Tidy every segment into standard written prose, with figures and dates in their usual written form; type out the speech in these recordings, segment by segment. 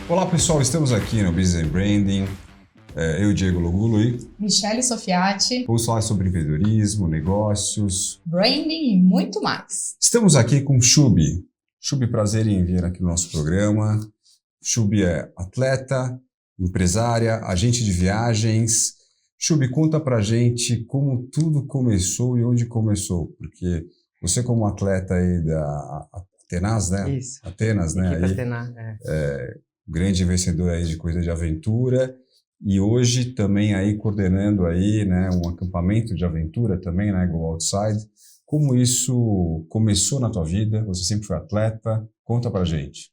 Olá pessoal, estamos aqui no Business and Branding, eu, Diego Logulo e Michele Sofiati, vamos falar sobre empreendedorismo, negócios, branding e muito mais. Estamos aqui com Chubi. Chubi, prazer em vir aqui no nosso programa. Chubi é atleta, empresária, agente de viagens. Chubi, conta pra gente como tudo começou e onde começou, porque você como atleta aí da Atenas, né? Isso. Atenas, né? Equipe Aí, Atenas, grande vencedor aí de corrida de aventura e hoje também aí coordenando aí, né, um acampamento de aventura também, né, Go Outside. Como isso começou na tua vida? Você sempre foi atleta? Conta pra gente.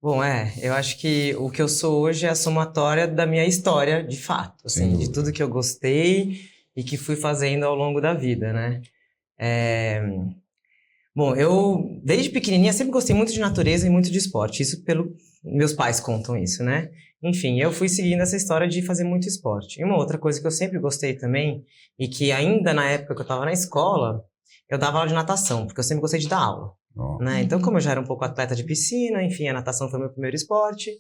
Bom, eu acho que o que eu sou hoje é a somatória da minha história, de fato, assim, de tudo que eu gostei e que fui fazendo ao longo da vida, né? Bom, eu desde pequenininha sempre gostei muito de natureza e muito de esporte, isso meus pais contam isso, né? Enfim, eu fui seguindo essa história de fazer muito esporte. E uma outra coisa que eu sempre gostei também, e que ainda na época que eu estava na escola, eu dava aula de natação, porque eu sempre gostei de dar aula. Né? Então, como eu já era um pouco atleta de piscina, enfim, a natação foi meu primeiro esporte.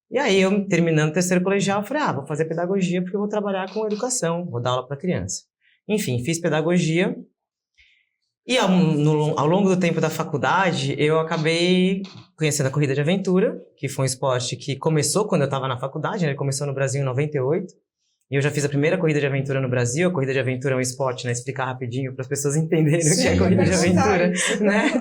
E aí, eu terminando o terceiro colegial, eu falei, vou fazer pedagogia porque eu vou trabalhar com educação, vou dar aula para criança. Enfim, fiz pedagogia. E ao longo do tempo da faculdade, eu acabei conhecendo a corrida de aventura, que foi um esporte que começou quando eu estava na faculdade, né? Ele começou no Brasil em 98. E eu já fiz a primeira corrida de aventura no Brasil. A corrida de aventura é um esporte, né? Explicar rapidinho para as pessoas entenderem o que é corrida de aventura, né?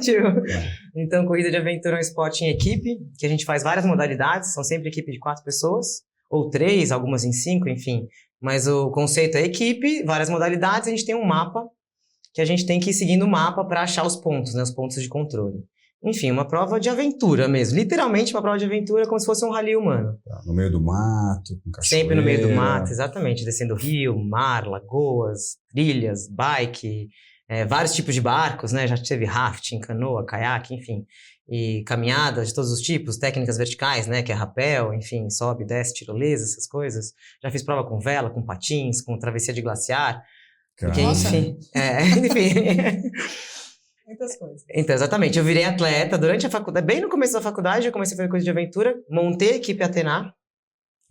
Então, corrida de aventura é um esporte em equipe, que a gente faz várias modalidades, são sempre equipe de 4 pessoas, ou 3, algumas em 5, enfim. Mas o conceito é equipe, várias modalidades, a gente tem um mapa, que a gente tem que ir seguindo o mapa para achar os pontos, né? Os pontos de controle. Enfim, uma prova de aventura mesmo. Literalmente uma prova de aventura como se fosse um rally humano. No meio do mato, com cachoeira. Sempre no meio do mato, exatamente. Descendo rio, mar, lagoas, trilhas, bike, vários tipos de barcos, né? Já teve rafting, canoa, caiaque, enfim. E caminhadas de todos os tipos, técnicas verticais, né? Que é rapel, enfim, sobe, desce, tirolesa, essas coisas. Já fiz prova com vela, com patins, com travessia de glaciar. Porque, enfim, Muitas coisas. Então, exatamente. Eu virei atleta durante a faculdade, bem no começo da faculdade, eu comecei a fazer coisa de aventura, montei a equipe Atenas,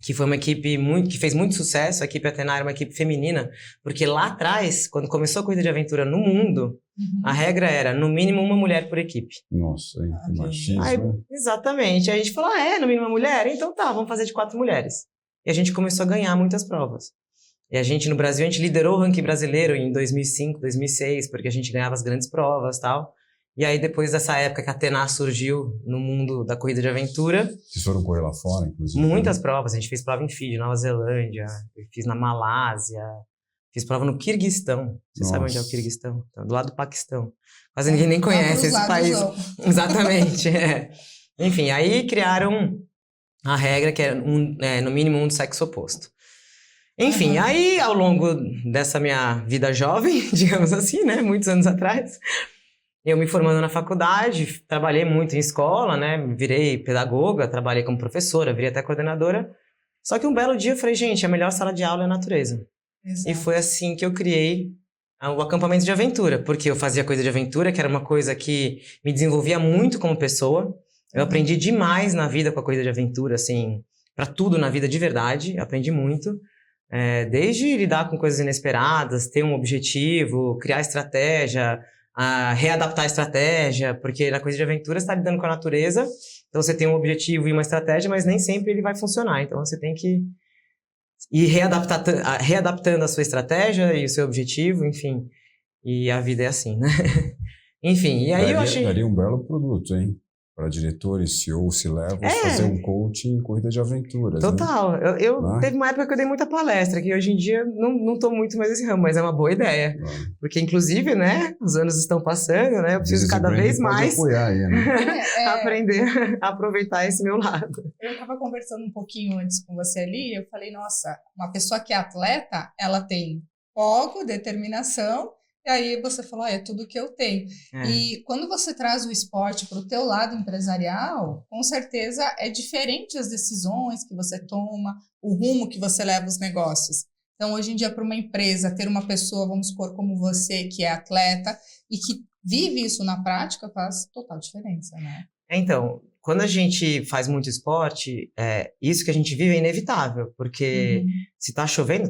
que foi uma equipe que fez muito sucesso. A equipe Atenas era uma equipe feminina, porque lá atrás, quando começou a corrida de aventura no mundo, a regra era, no mínimo, uma mulher por equipe. Nossa, que machismo. Aí, exatamente. Aí a gente falou, no mínimo uma mulher? Então tá, vamos fazer de 4 mulheres. E a gente começou a ganhar muitas provas. E a gente, no Brasil, a gente liderou o ranking brasileiro em 2005, 2006, porque a gente ganhava as grandes provas e tal. E aí, depois dessa época que a Atenas surgiu no mundo da corrida de aventura... Vocês foram correr lá fora, inclusive? Muitas provas. A gente fez prova em Fiji, Nova Zelândia, eu fiz na Malásia, fiz prova no Quirguistão. Você sabe onde é o Quirguistão? Tá do lado do Paquistão. Quase ninguém nem conhece esse país. Exatamente, Enfim, aí criaram a regra que era no mínimo um do sexo oposto. Enfim, aí ao longo dessa minha vida jovem, digamos assim, né, muitos anos atrás, eu me formando na faculdade, trabalhei muito em escola, né, virei pedagoga, trabalhei como professora, virei até coordenadora, só que um belo dia eu falei, gente, a melhor sala de aula é a natureza. Exato. E foi assim que eu criei o acampamento de aventura, porque eu fazia coisa de aventura, que era uma coisa que me desenvolvia muito como pessoa, eu aprendi demais na vida com a corrida de aventura, assim, pra tudo na vida de verdade, aprendi muito. Desde lidar com coisas inesperadas, ter um objetivo, criar estratégia, readaptar a estratégia, porque na coisa de aventura você está lidando com a natureza, então você tem um objetivo e uma estratégia, mas nem sempre ele vai funcionar, então você tem que ir readaptando a sua estratégia e o seu objetivo, enfim, e a vida é assim, né? Enfim, e aí eu achei... Daria um belo produto, hein? Para diretores, CEOs, C-levels, fazer um coaching em corrida de aventuras. Total. Né? Teve uma época que eu dei muita palestra, que hoje em dia não estou muito mais nesse ramo, mas é uma boa ideia. Porque, inclusive, né, os anos estão passando, né, eu preciso cada vez mais apoiar aí, né? aprender a aproveitar esse meu lado. Eu estava conversando um pouquinho antes com você ali, eu falei, nossa, uma pessoa que é atleta, ela tem foco, determinação. E aí você falou, é tudo que eu tenho. E quando você traz o esporte para o teu lado empresarial, com certeza é diferente as decisões que você toma, o rumo que você leva os negócios. Então, hoje em dia, para uma empresa, ter uma pessoa, vamos supor, como você, que é atleta e que vive isso na prática, faz total diferença, né? Então, quando a gente faz muito esporte, isso que a gente vive é inevitável, porque se tá chovendo,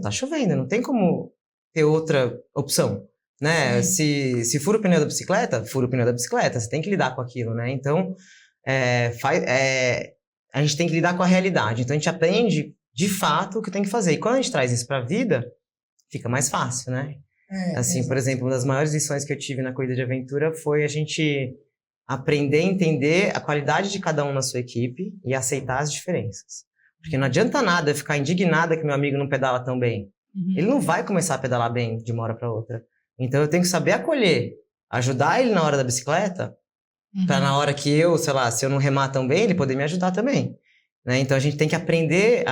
não tem como ter outra opção, né? Se fura o pneu da bicicleta, fura o pneu da bicicleta, você tem que lidar com aquilo, né? Então, a gente tem que lidar com a realidade, então a gente aprende de fato o que tem que fazer, e quando a gente traz isso para a vida, fica mais fácil, né? Assim, por exemplo, uma das maiores lições que eu tive na corrida de aventura foi a gente aprender a entender a qualidade de cada um na sua equipe e aceitar as diferenças. Porque não adianta nada eu ficar indignada que meu amigo não pedala tão bem. Ele não vai começar a pedalar bem de uma hora para outra. Então eu tenho que saber acolher, ajudar ele na hora da bicicleta, para na hora que eu, sei lá, se eu não remar tão bem, ele poder me ajudar também. Né? Então a gente tem que aprender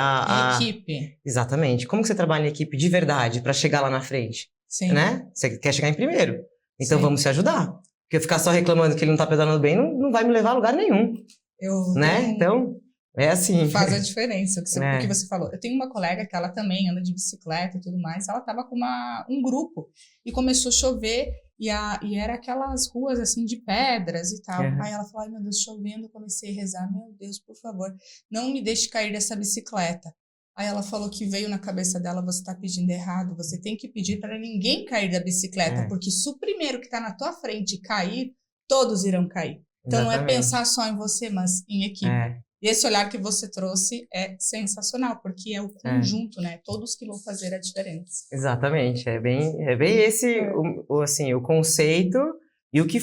Equipe. Exatamente. Como que você trabalha em equipe de verdade para chegar lá na frente? Sim. Né? Você quer chegar em primeiro. Então vamos se ajudar. Porque eu ficar só reclamando que ele não tá pedalando bem não vai me levar a lugar nenhum. Né? Então, é assim. Faz a diferença, o que você falou. Eu tenho uma colega que ela também anda de bicicleta e tudo mais. Ela tava com um grupo e começou a chover e era aquelas ruas assim de pedras e tal. Aí ela falou, ai meu Deus, chovendo. Eu comecei a rezar, meu Deus, por favor, não me deixe cair dessa bicicleta. Aí ela falou que veio na cabeça dela, você está pedindo errado, você tem que pedir para ninguém cair da bicicleta, porque se o primeiro que está na tua frente cair, todos irão cair. Então não é pensar só em você, mas em equipe. E esse olhar que você trouxe é sensacional, porque é o conjunto, né? Todos que vão fazer a diferença. Exatamente, é bem esse o conceito e o que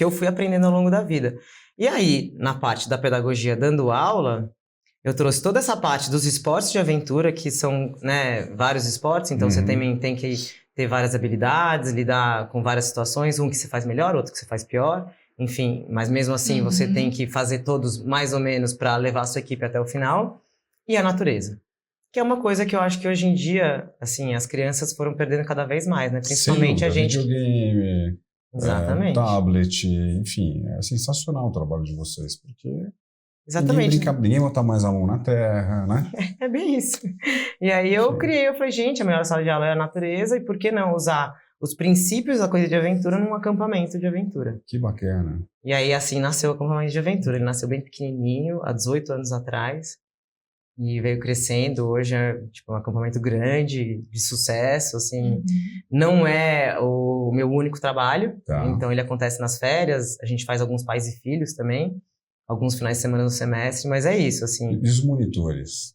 eu fui aprendendo ao longo da vida. E aí, na parte da pedagogia dando aula, eu trouxe toda essa parte dos esportes de aventura, que são, né, vários esportes, então você também tem que ter várias habilidades, lidar com várias situações, um que você faz melhor, outro que você faz pior, enfim, mas mesmo assim você tem que fazer todos mais ou menos para levar a sua equipe até o final, e a natureza. Que é uma coisa que eu acho que hoje em dia, assim, as crianças foram perdendo cada vez mais, né? Principalmente a gente... Videogame, exatamente. Tablet, enfim, é sensacional o trabalho de vocês, porque... Exatamente. Ninguém botar mais a mão na terra, né? É bem isso. E aí eu falei, gente, a melhor sala de aula é a natureza, e por que não usar os princípios da corrida de aventura num acampamento de aventura? Que bacana. E aí, assim, nasceu o acampamento de aventura. Ele nasceu bem pequenininho, há 18 anos atrás, e veio crescendo. Hoje é, tipo, um acampamento grande, de sucesso, assim. Não é o meu único trabalho, então ele acontece nas férias, a gente faz alguns pais e filhos também, alguns finais de semana no semestre, mas é isso, assim. E os monitores,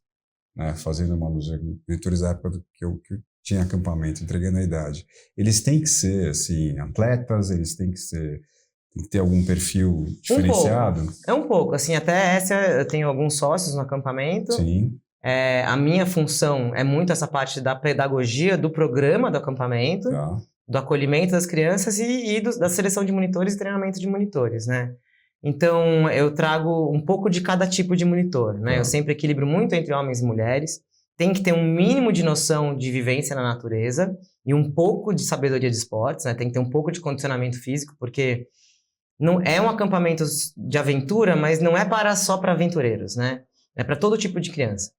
né, fazendo uma luz, monitores da época que eu tinha acampamento, entregando a idade, eles têm que ser, assim, atletas, eles têm que ter algum perfil diferenciado? Um pouco, assim, até essa eu tenho alguns sócios no acampamento. Sim. A minha função é muito essa parte da pedagogia do programa do acampamento, do acolhimento das crianças e da seleção de monitores e treinamento de monitores, né? Então, eu trago um pouco de cada tipo de monitor, né? Eu sempre equilibro muito entre homens e mulheres. Tem que ter um mínimo de noção de vivência na natureza e um pouco de sabedoria de esportes, né? Tem que ter um pouco de condicionamento físico, porque não é um acampamento de aventura, mas não é só para aventureiros, né? É para todo tipo de criança.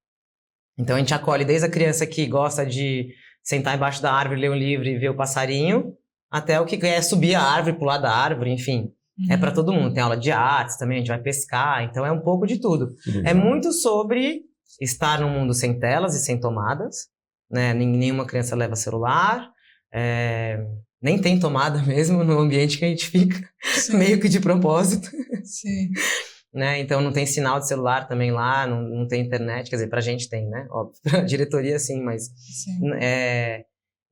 Então, a gente acolhe desde a criança que gosta de sentar embaixo da árvore, ler um livro e ver o passarinho, até o que quer subir a árvore, pular da árvore, enfim. É para todo mundo. Tem aula de artes também, a gente vai pescar, então é um pouco de tudo. É muito sobre estar num mundo sem telas e sem tomadas, né? Nenhuma criança leva celular, nem tem tomada mesmo no ambiente que a gente fica, meio que de propósito. Sim. Né? Então não tem sinal de celular também lá, não tem internet, quer dizer, pra gente tem, né? Óbvio, pra diretoria sim, mas... Sim.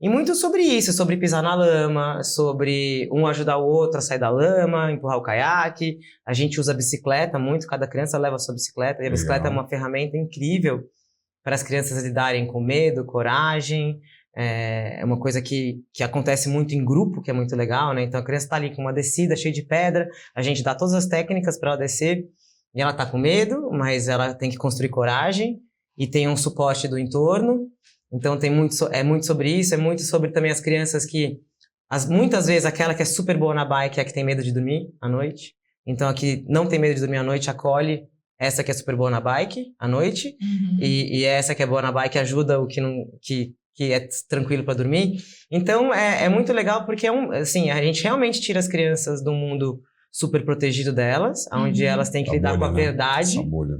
E muito sobre isso, sobre pisar na lama, sobre um ajudar o outro a sair da lama, empurrar o caiaque. A gente usa a bicicleta muito, cada criança leva a sua bicicleta. E a bicicleta é uma ferramenta incrível para as crianças lidarem com medo, coragem. É uma coisa que acontece muito em grupo, que é muito legal, né? Então a criança está ali com uma descida cheia de pedra, a gente dá todas as técnicas para ela descer, e ela está com medo, mas ela tem que construir coragem e tem um suporte do entorno. Então é muito sobre isso, é muito sobre também as crianças que, muitas vezes aquela que é super boa na bike é a que tem medo de dormir à noite. Então a que não tem medo de dormir à noite acolhe essa que é super boa na bike à noite, e essa que é boa na bike ajuda o que é tranquilo para dormir. Então é muito legal porque assim, a gente realmente tira as crianças do mundo super protegido delas, onde elas têm que lidar bolha, com a verdade. Essa bolha.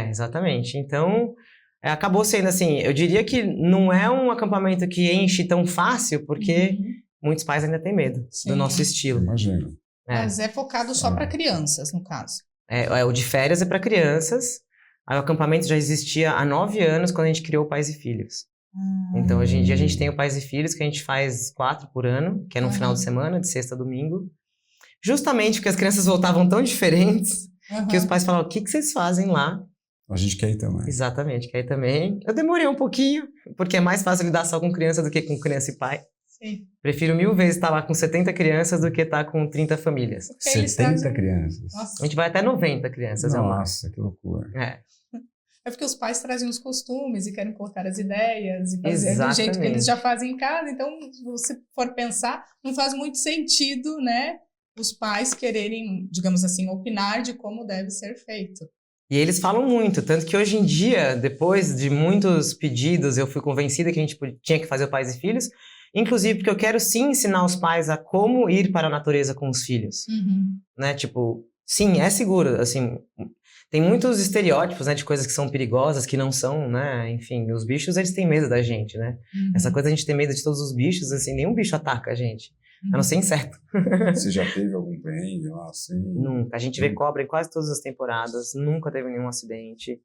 Exatamente. Então, acabou sendo assim, eu diria que não é um acampamento que enche tão fácil, porque muitos pais ainda têm medo do nosso estilo. Imagino. Mas é focado só para crianças, no caso. O de férias é para crianças. Aí o acampamento já existia há 9 anos, quando a gente criou o Pais e Filhos. Então, hoje em dia, a gente tem o Pais e Filhos, que a gente faz 4 por ano, que é no final de semana, de sexta a domingo. Justamente porque as crianças voltavam tão diferentes, que os pais falavam, o que vocês fazem lá? A gente quer ir também. Exatamente, quer ir também. Eu demorei um pouquinho, porque é mais fácil lidar só com criança do que com criança e pai. Sim. Prefiro 1000 vezes estar lá com 70 crianças do que estar com 30 famílias. 70 crianças? Nossa. A gente vai até 90 crianças. Nossa, que loucura. É porque os pais trazem os costumes e querem colocar as ideias e fazer do jeito que eles já fazem em casa. Então, se você for pensar, não faz muito sentido, né? Os pais quererem, digamos assim, opinar de como deve ser feito. E eles falam muito, tanto que hoje em dia, depois de muitos pedidos, eu fui convencida que a gente tinha que fazer o Pais e Filhos, inclusive porque eu quero sim ensinar os pais a como ir para a natureza com os filhos. Né? Tipo, sim, é seguro, assim... Tem muitos estereótipos, né, de coisas que são perigosas, que não são, né, enfim, os bichos, eles têm medo da gente, né? Essa coisa, a gente tem medo de todos os bichos, assim, nenhum bicho ataca a gente, a não ser inseto. Você já teve algum perrengue lá, assim? Nunca, a gente vê cobra em quase todas as temporadas, nunca teve nenhum acidente.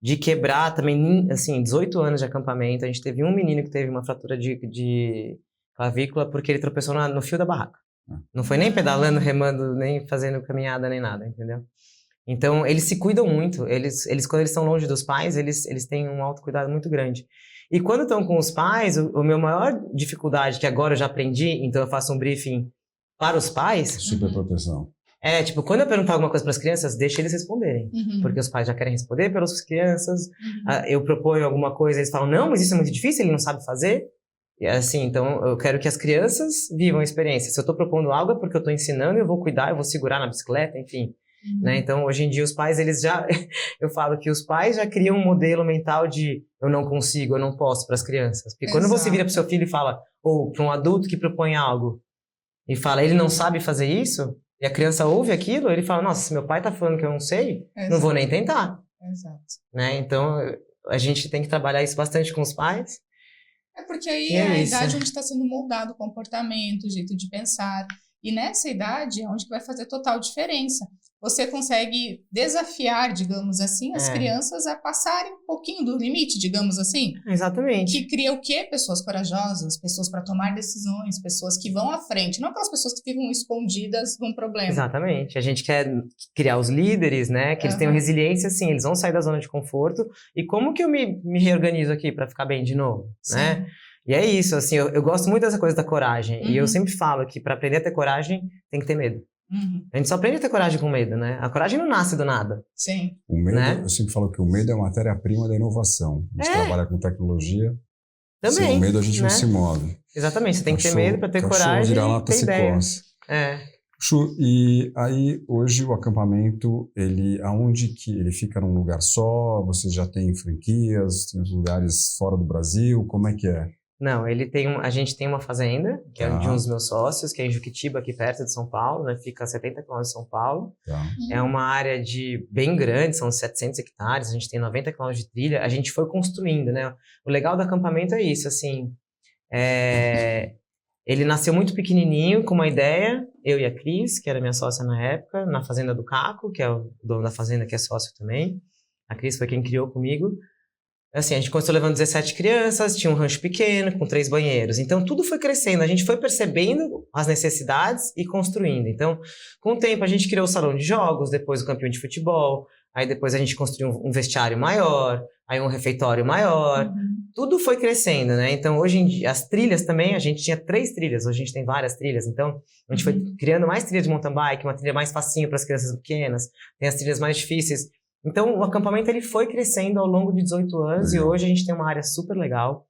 De quebrar também, assim, 18 anos de acampamento, a gente teve um menino que teve uma fratura de clavícula porque ele tropeçou no fio da barraca. Não foi nem pedalando, remando, nem fazendo caminhada, nem nada, entendeu? Então, eles se cuidam muito. Eles quando eles estão longe dos pais, eles têm um autocuidado muito grande. E quando estão com os pais, o meu maior dificuldade, que agora eu já aprendi, então eu faço um briefing para os pais... Super proteção. Tipo, quando eu perguntar alguma coisa para as crianças, deixa eles responderem. Porque os pais já querem responder pelas crianças. Eu proponho alguma coisa, eles falam, não, mas isso é muito difícil, ele não sabe fazer. E assim, então eu quero que as crianças vivam a experiência. Se eu estou propondo algo é porque eu estou ensinando, eu vou cuidar, eu vou segurar na bicicleta, enfim... Né? Então, hoje em dia, os pais, eles já... eu falo que os pais já criam um modelo mental de eu não consigo, eu não posso para as crianças. Porque quando você vira para o seu filho e fala, ou para um adulto que propõe algo, e fala, ele não sabe fazer isso, e a criança ouve aquilo, ele fala, nossa, se meu pai tá falando que eu não sei, não vou nem tentar. Né? Então, a gente tem que trabalhar isso bastante com os pais. É porque aí é a idade onde está sendo moldado o comportamento, o jeito de pensar. E nessa idade é onde que vai fazer total diferença. Você consegue desafiar, digamos assim, as crianças a passarem um pouquinho do limite, digamos assim. Exatamente. Que cria o quê? Pessoas corajosas, pessoas para tomar decisões, pessoas que vão à frente, não aquelas pessoas que ficam escondidas de um problema. Exatamente. A gente quer criar os líderes, né? Que eles tenham resiliência, sim, eles vão sair da zona de conforto. E como que eu me reorganizo aqui para ficar bem de novo, né? E é isso, assim, eu gosto muito dessa coisa da coragem. E eu sempre falo que para aprender a ter coragem, tem que ter medo. A gente só aprende a ter coragem com medo, né? A coragem não nasce do nada. Sim. O medo, né? Eu sempre falo que o medo é a matéria-prima da inovação. A gente trabalha com tecnologia. Também. Sem o medo a gente né? não se move. Exatamente, você tem que ter medo para ter coragem e ter ideia. Chu, e aí hoje o acampamento, aonde que ele fica num lugar só? Você já tem franquias, tem lugares fora do Brasil? Como é que é? Não, a gente tem uma fazenda, que é de um dos meus sócios, que é em Juquitiba, aqui perto de São Paulo, né? Fica a 70 km de São Paulo. É uma área bem grande, são 700 hectares, a gente tem 90 km de trilha, a gente foi construindo, né? O legal do acampamento é isso, assim, ele nasceu muito pequenininho, com uma ideia, eu e a Cris, que era minha sócia na época, na fazenda do Caco, que é o dono da fazenda, que é sócio também. A Cris foi quem criou comigo. Assim, a gente começou levando 17 crianças, tinha um rancho pequeno, com 3 banheiros. Então, tudo foi crescendo. A gente foi percebendo as necessidades e construindo. Então, com o tempo, a gente criou o salão de jogos, depois o campinho de futebol, aí depois a gente construiu um vestiário maior, aí um refeitório maior. Tudo foi crescendo, né? Então, hoje em dia, as trilhas também, a gente tinha 3 trilhas, hoje a gente tem várias trilhas. Então, a gente foi criando mais trilhas de mountain bike, uma trilha mais facinho para as crianças pequenas, tem as trilhas mais difíceis. Então, o acampamento ele foi crescendo ao longo de 18 anos e hoje a gente tem uma área super legal.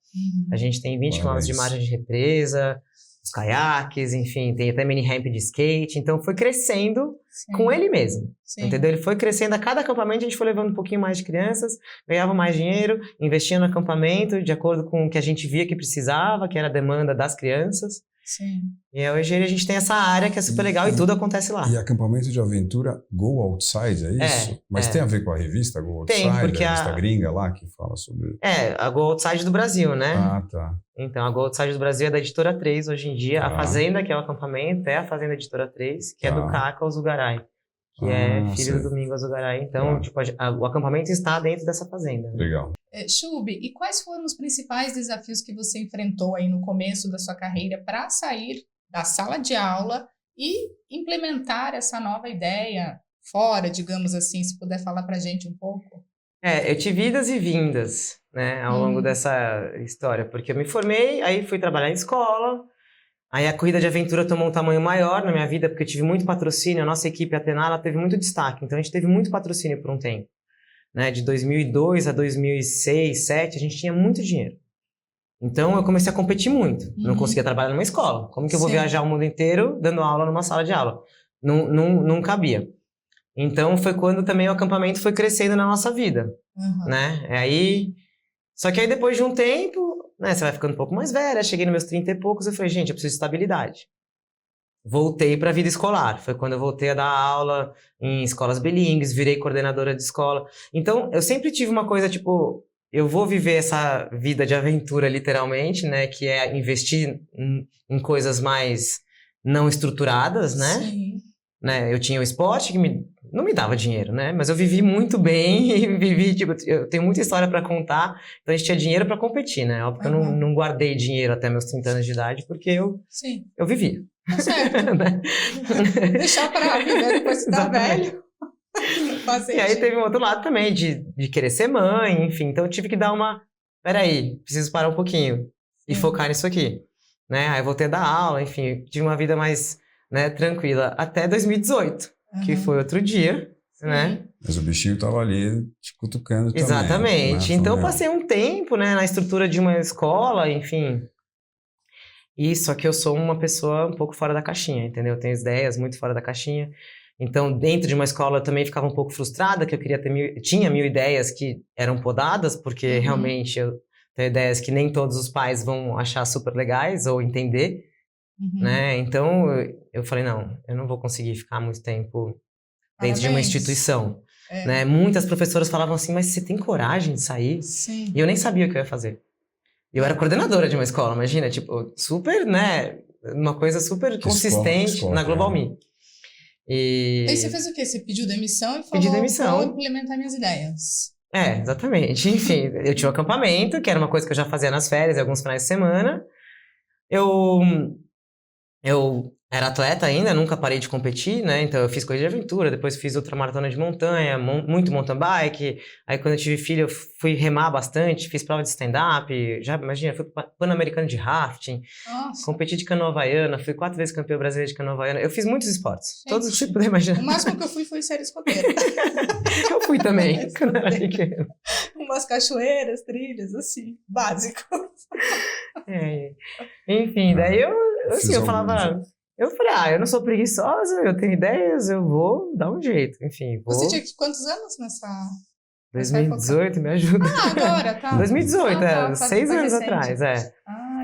A gente tem 20 km de margem de represa, os caiaques, enfim, tem até mini ramp de skate. Então, foi crescendo com ele mesmo, entendeu? Ele foi crescendo, a cada acampamento a gente foi levando um pouquinho mais de crianças, ganhava mais dinheiro, investia no acampamento de acordo com o que a gente via que precisava, que era a demanda das crianças. Sim. E hoje a gente tem essa área que é super legal e tudo acontece lá. E acampamento de aventura Go Outside, é isso? Mas tem a ver com a revista Go Outside, Tem, porque a revista gringa lá que fala sobre... a Go Outside do Brasil, né? Ah, tá. Então, a Go Outside do Brasil é da Editora 3 hoje em dia. Tá. A Fazenda, que é o acampamento, é a Fazenda Editora 3, que é do Tá. Caca Azugaray, que é filho sei. do Domingo Azugaray. Então, Tá. tipo, o acampamento está dentro dessa fazenda. Né? Legal. Chubi, e quais foram os principais desafios que você enfrentou aí no começo da sua carreira para sair da sala de aula e implementar essa nova ideia fora, digamos assim, se puder falar para a gente um pouco? Eu tive idas e vindas, né, ao longo dessa história, porque eu me formei, aí fui trabalhar em escola, aí a corrida de aventura tomou um tamanho maior na minha vida, porque eu tive muito patrocínio, a nossa equipe Atena, ela teve muito destaque, então a gente teve muito patrocínio por um tempo, né, de 2002 a 2006, 2007, a gente tinha muito dinheiro. Então eu comecei a competir muito, não conseguia trabalhar numa escola, como que eu vou viajar o mundo inteiro dando aula numa sala de aula? Não cabia. Então foi quando também o acampamento foi crescendo na nossa vida, né? Só que aí depois de um tempo, né, você vai ficando um pouco mais velha, cheguei nos meus 30 e poucos, eu falei, gente, eu preciso de estabilidade. Voltei para a vida escolar, foi quando eu voltei a dar aula em escolas bilíngues, virei coordenadora de escola. Então eu sempre tive uma coisa tipo, eu vou viver essa vida de aventura literalmente, né, que é investir em coisas mais não estruturadas, né? Sim. Né, eu tinha o esporte que não me dava dinheiro, né? Mas eu vivi muito bem e vivi, tipo, eu tenho muita história para contar, então a gente tinha dinheiro para competir, né? Óbvio que eu não guardei dinheiro até meus 30 anos de idade, porque eu vivia. Tá certo. Né? Deixar para viver depois que tá velho. E aí teve um outro lado também, de querer ser mãe, enfim. Então eu tive que dar peraí, preciso parar um pouquinho e focar nisso aqui, né? Aí eu voltei a dar aula, enfim, tive uma vida mais, né, tranquila, até 2018, que foi outro dia, né? Mas o bichinho tava ali te cutucando também. Exatamente. Né? Então eu passei um tempo, né, na estrutura de uma escola, enfim. Só que eu sou uma pessoa um pouco fora da caixinha, entendeu? Eu tenho ideias muito fora da caixinha. Então, dentro de uma escola eu também ficava um pouco frustrada, que eu tinha 1000 ideias que eram podadas, porque realmente eu tenho ideias que nem todos os pais vão achar super legais ou entender, né? Então, eu falei, não, eu não vou conseguir ficar muito tempo dentro de uma instituição, né? Muitas professoras falavam assim, mas você tem coragem de sair? Sim. E eu nem sabia o que eu ia fazer. Eu era coordenadora de uma escola, imagina, tipo, super, né? Uma coisa super consistente na Global Me. E aí você fez o quê? Você pediu demissão e falou, pedi demissão. Vou implementar minhas ideias. Exatamente. Enfim, eu tinha um acampamento, que era uma coisa que eu já fazia nas férias, alguns finais de semana. Eu era atleta ainda, nunca parei de competir, né? Então eu fiz corrida de aventura, depois fiz ultramaratona de montanha, muito mountain bike. Aí quando eu tive filho, eu fui remar bastante, fiz prova de stand-up. Já, imagina, fui pan-americano de rafting. Nossa. Competi de canoa havaiana, fui 4 vezes campeão brasileiro de canoa havaiana. Eu fiz muitos esportes, todos os que você puder imaginar. O máximo que eu fui foi ser escoteira. Eu fui também, quando era pequeno. Umas cachoeiras, trilhas, assim, básico. Enfim, daí eu falava... Eu falei, eu não sou preguiçosa, eu tenho ideias, eu vou dar um jeito, enfim. Você tinha quantos anos nessa 2018, me ajuda. Agora, tá. 2018, 6 anos atrás,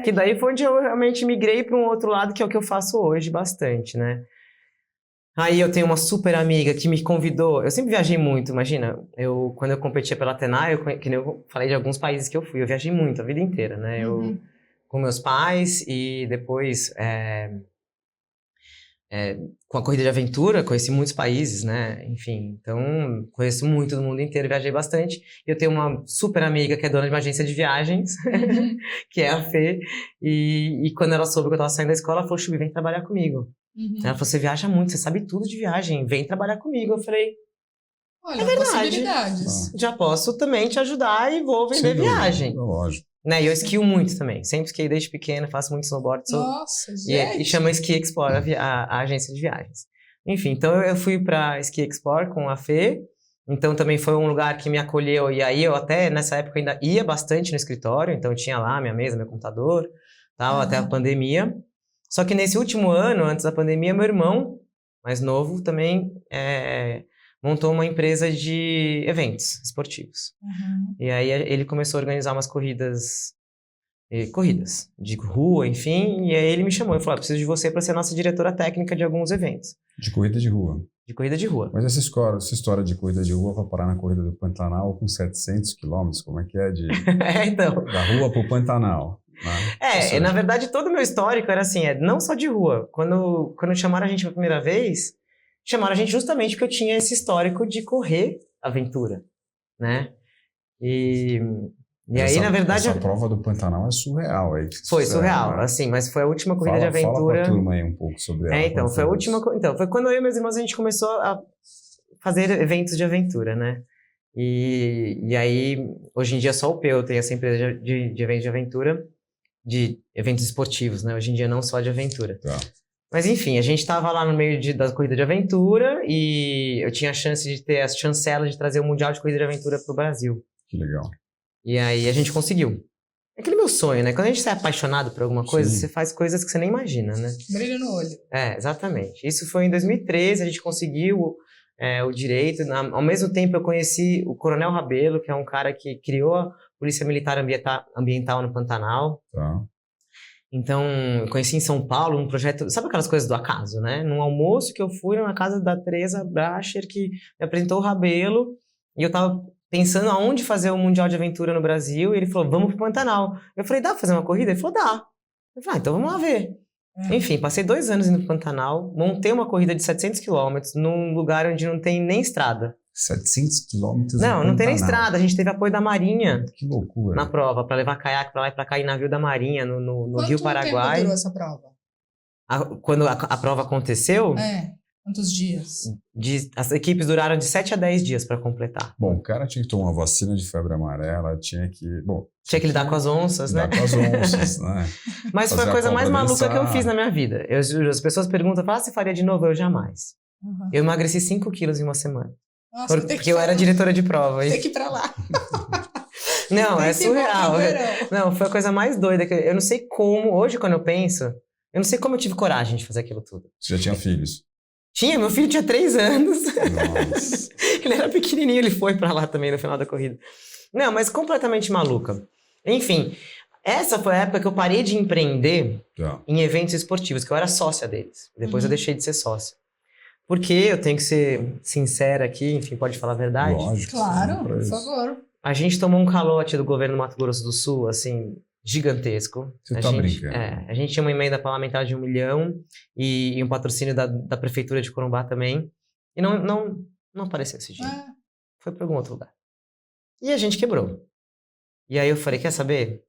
Que daí foi onde eu realmente migrei para um outro llado, que é o que eu faço hoje bastante, né? Aí eu tenho uma super amiga que me convidou, eu sempre viajei muito, imagina, quando eu competia pela Atena, que nem eu falei de alguns países que eu fui, eu viajei muito, a vida inteira, né? Eu com meus pais e depois... com a corrida de aventura, conheci muitos países, né? Enfim, então conheço muito do mundo inteiro, viajei bastante. Eu tenho uma super amiga que é dona de uma agência de viagens, que é a Fê, e quando ela soube que eu estava saindo da escola, ela falou, Chubi, vem trabalhar comigo. Ela falou, você viaja muito, você sabe tudo de viagem, vem trabalhar comigo. Eu falei, olha, possibilidades. Já posso também te ajudar e vou vender viagem. Lógico. Né? E eu esquio muito também. Sempre esquiei desde pequena, faço muito snowboard. Nossa, gente! E chama Ski Explore, a agência de viagens. Enfim, então eu fui para Ski Explore com a Fê. Então também foi um lugar que me acolheu. E aí eu até, nessa época, ainda ia bastante no escritório. Então tinha lá minha mesa, meu computador, tal, até a pandemia. Só que nesse último ano, antes da pandemia, meu irmão, mais novo, também montou uma empresa de eventos esportivos. E aí ele começou a organizar umas corridas corridas de rua, enfim. E aí ele me chamou e falou, preciso de você para ser nossa diretora técnica de alguns eventos. De corrida de rua. De corrida de rua. Mas essa história de corrida de rua para parar na corrida do Pantanal com 700 quilômetros, como é que é? Então. Da rua para o Pantanal. Né? Na verdade, todo o meu histórico era assim, não só de rua. Quando chamaram a gente pela primeira vez, chamaram a gente justamente porque eu tinha esse histórico de correr aventura, né? E aí, na verdade... Essa prova do Pantanal é surreal. Foi surreal, né? Assim, mas foi a última corrida de aventura... Fala pra turma aí um pouco sobre ela. Então, foi a última... Então, foi quando eu e meus irmãos a gente começou a fazer eventos de aventura, né? E aí, hoje em dia, só o Peu tem essa empresa de eventos de aventura, de eventos esportivos, né? Hoje em dia, não só de aventura. Tá. Mas, enfim, a gente estava lá no meio da corrida de aventura e eu tinha a chance de ter a chancela de trazer o Mundial de Corrida de Aventura pro Brasil. Que legal. E aí a gente conseguiu. É aquele meu sonho, né? Quando a gente está apaixonado por alguma coisa, você faz coisas que você nem imagina, né? Brilho no olho. Exatamente. Isso foi em 2013, a gente conseguiu o direito. Ao mesmo tempo, eu conheci o Coronel Rabelo, que é um cara que criou a Polícia Militar Ambiental no Pantanal. Tá. Então, eu conheci em São Paulo um projeto... Sabe aquelas coisas do acaso, né? Num almoço que eu fui na casa da Teresa Bracher, que me apresentou o Rabelo, e eu tava pensando aonde fazer o Mundial de Aventura no Brasil, e ele falou, vamos pro Pantanal. Eu falei, dá pra fazer uma corrida? Ele falou, dá. Eu falei, então vamos lá ver. Enfim, passei 2 anos indo pro Pantanal, montei uma corrida de 700 quilômetros num lugar onde não tem nem estrada. 700 quilômetros Não tem nem estrada. A gente teve apoio da Marinha. Que loucura. Na prova, para levar caiaque pra lá e pra cá em navio da Marinha, no Rio Paraguai. Quanto tempo durou essa prova? Quando a prova aconteceu... Quantos dias? As equipes duraram de 7 a 10 dias para completar. Bom, o cara tinha que tomar uma vacina de febre amarela, tinha que lidar com as onças, né? Lidar com as onças, né? Mas foi a coisa mais maluca que eu fiz na minha vida. Eu juro, as pessoas perguntam, se faria de novo? Eu jamais. Uhum. Eu emagreci 5 quilos em uma semana. Nossa, porque eu era diretora de prova. Tem que ir pra lá. Não, é surreal. Não, foi a coisa mais doida. Eu não sei como, hoje quando eu penso, eu não sei como eu tive coragem de fazer aquilo tudo. Você já tinha filhos? Meu filho tinha 3 anos. Nossa. Ele era pequenininho, ele foi pra lá também no final da corrida. Não, mas completamente maluca. Enfim, essa foi a época que eu parei de empreender em eventos esportivos, que eu era sócia deles. Depois eu deixei de ser sócia. Porque eu tenho que ser sincera aqui, enfim, pode falar a verdade? Lógico. Claro, por favor. A gente tomou um calote do governo do Mato Grosso do Sul, assim, gigantesco. Você tá brincando? A gente tinha uma emenda parlamentar de 1 milhão e um patrocínio da prefeitura de Corumbá também. E não apareceu esse dinheiro. Foi para algum outro lugar. E a gente quebrou. E aí eu falei, quer saber?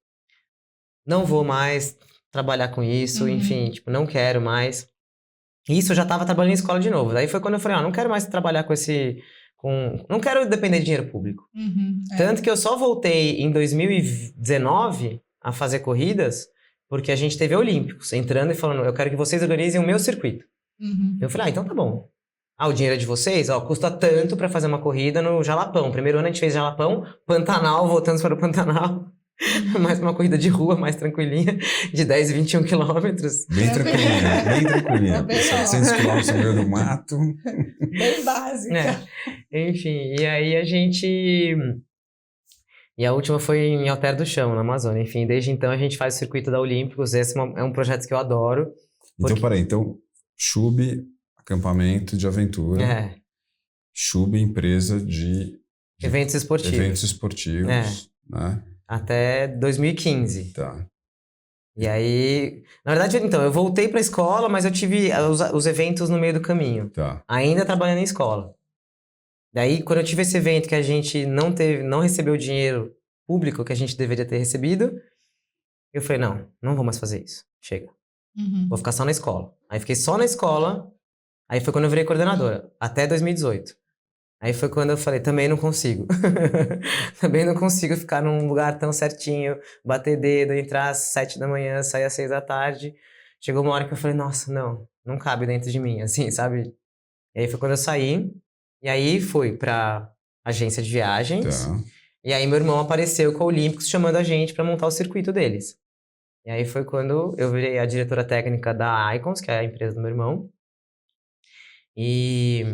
Não vou mais trabalhar com isso, enfim, não quero mais. E isso eu já estava trabalhando em escola de novo. Daí foi quando eu falei, não quero mais trabalhar não quero depender de dinheiro público. Tanto que eu só voltei em 2019 a fazer corridas porque a gente teve Olímpicos entrando e falando, eu quero que vocês organizem o meu circuito. Eu falei, então tá bom. O dinheiro é de vocês? Custa tanto para fazer uma corrida no Jalapão. Primeiro ano a gente fez Jalapão, Pantanal, voltamos para o Pantanal. Mais uma corrida de rua, mais tranquilinha, de 10 e 21 quilômetros. Bem tranquilinha. 700 quilômetros no meio do mato. Bem básica. Enfim, e aí a gente... E a última foi em Alter do Chão, na Amazônia. Enfim, desde então a gente faz o circuito da Olímpicos. Esse é um projeto que eu adoro. Então, peraí. Então, Chub, acampamento de aventura. Chub, empresa de eventos esportivos. Né? Até 2015. Tá. E aí... Na verdade, então, eu voltei pra escola, mas eu tive os eventos no meio do caminho. Tá. Ainda trabalhando em escola. Daí, quando eu tive esse evento que a gente não recebeu o dinheiro público que a gente deveria ter recebido, eu falei, não vou mais fazer isso. Chega. Vou ficar só na escola. Aí fiquei só na escola, aí foi quando eu virei coordenadora, até 2018. Aí foi quando eu falei, também não consigo. Também não consigo ficar num lugar tão certinho, bater dedo, entrar às 7 da manhã, sair às 6 da tarde. Chegou uma hora que eu falei, nossa, não cabe dentro de mim, assim, sabe? E aí foi quando eu saí, e aí fui pra agência de viagens, e aí meu irmão apareceu com a Olímpicos chamando a gente pra montar o circuito deles. E aí foi quando eu virei a diretora técnica da Icons, que é a empresa do meu irmão. E